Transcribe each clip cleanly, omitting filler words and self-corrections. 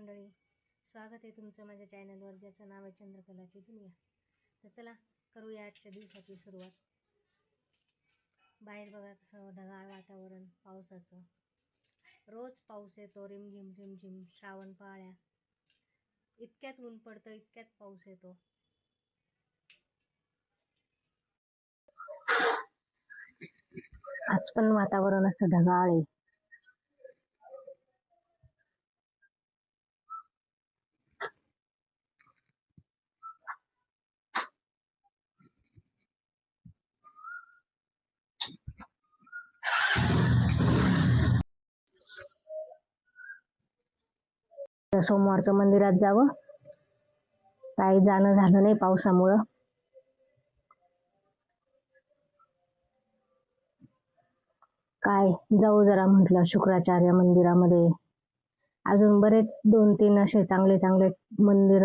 मंडळी, स्वागत आहे तुमचं माझ्या चॅनलवर ज्याचं नाव आहे चंद्रकलाची दुनिया। तर चला करूया आजच्या दिवसाची सुरुवात। बाहेर बघा कसं ढगाळ वातावरण पावसाचं। रोज पाऊस येतो, रिमझिम रिमझिम। श्रावण पाळ्या, इतक्यात ऊन पडतं, इतक्यात पाऊस येतो। आज पण वातावरण असं ढगाळ आहे। सोमवारचं मंदिरात जावं, काही जाणं झालं नाही पावसामुळं। काय जाऊ जरा म्हटलं शुक्राचार्य मंदिरामध्ये। अजून बरेच 2-3 असे चांगले चांगले मंदिर,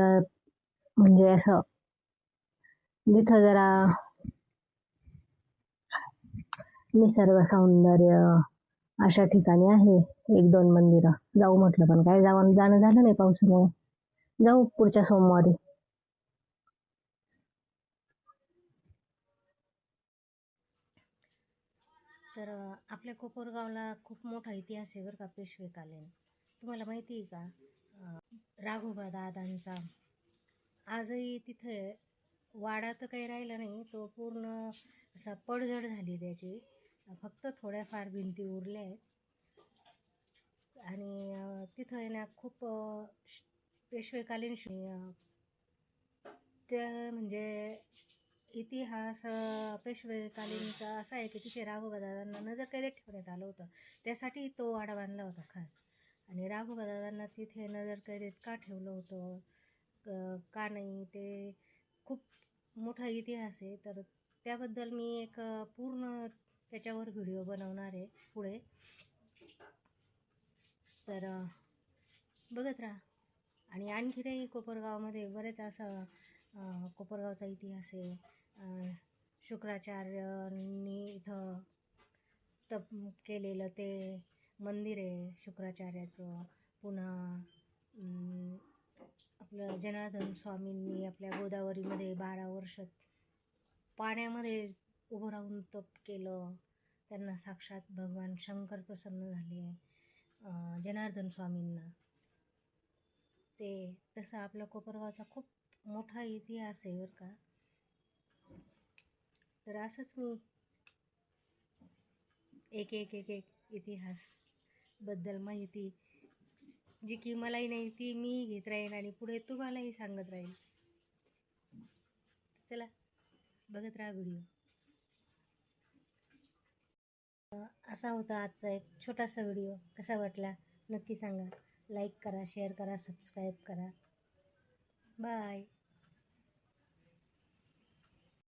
म्हणजे असं जिथं जरा निसर्ग सौंदर्य अशा ठिकाणी आहे 1-2 मंदिरं। जाऊ म्हटलं, पण काय जाणं झालं नाही पावसामुळे। जाऊ पुढच्या सोमवारी। तर आपल्या कोपरगावला खूप मोठा इतिहास आहे बरं का, पेशवेकालीन। तुम्हाला माहिती आहे का राघोबा दादांचा आजही तिथे वाडा तर काही राहिला नाही, तो पूर्ण असा पडझड झाली त्याची। फक्त थोड्याफार भिंती उरल्या आहेत। आणि तिथं आहे ना खूप पेशवेकालीन त्या म्हणजे इतिहास पेशवेकालीनचा असा आहे की तिथे राघोबा दादांना नजरकैदेत ठेवण्यात आलं होतं। त्यासाठी तो वाडा बांधला होता खास। आणि राघोबा दादांना तिथे नजरकैदेत का ठेवलं होतं, का नाही, ते खूप मोठा इतिहास आहे। तर त्याबद्दल मी एक पूर्ण त्याच्यावर व्हिडिओ बनवणार आहे पुढे, तर बघत राहा। आणि आणखीनही कोपरगावमध्ये बरेच असं कोपरगावचा इतिहास आहे। शुक्राचार्यांनी इथं तप केलेलं ते मंदिर आहे शुक्राचार्याचं। पुन्हा आपलं जनार्दन स्वामींनी आपल्या गोदावरीमध्ये 12 वर्ष पाण्यामध्ये उभं राहून तप केलं। त्यांना साक्षात भगवान शंकर प्रसन्न झाले जनार्दन स्वामींना। ते तसं आपल्या कोपरगावचा खूप मोठा इतिहास आहे बरं का। तर असंच मी एक एक एक एक इतिहास बद्दल माहिती जी की मलाही नाही ती मी घेत राहीन आणि पुढे तुम्हालाही सांगत राहील। चला बघत राहा व्हिडिओ। असा होता आजचा एक छोटासा व्हिडिओ। कसा वाटला नक्की सांगा। लाईक करा, शेअर करा, सबस्क्राईब करा। बाय।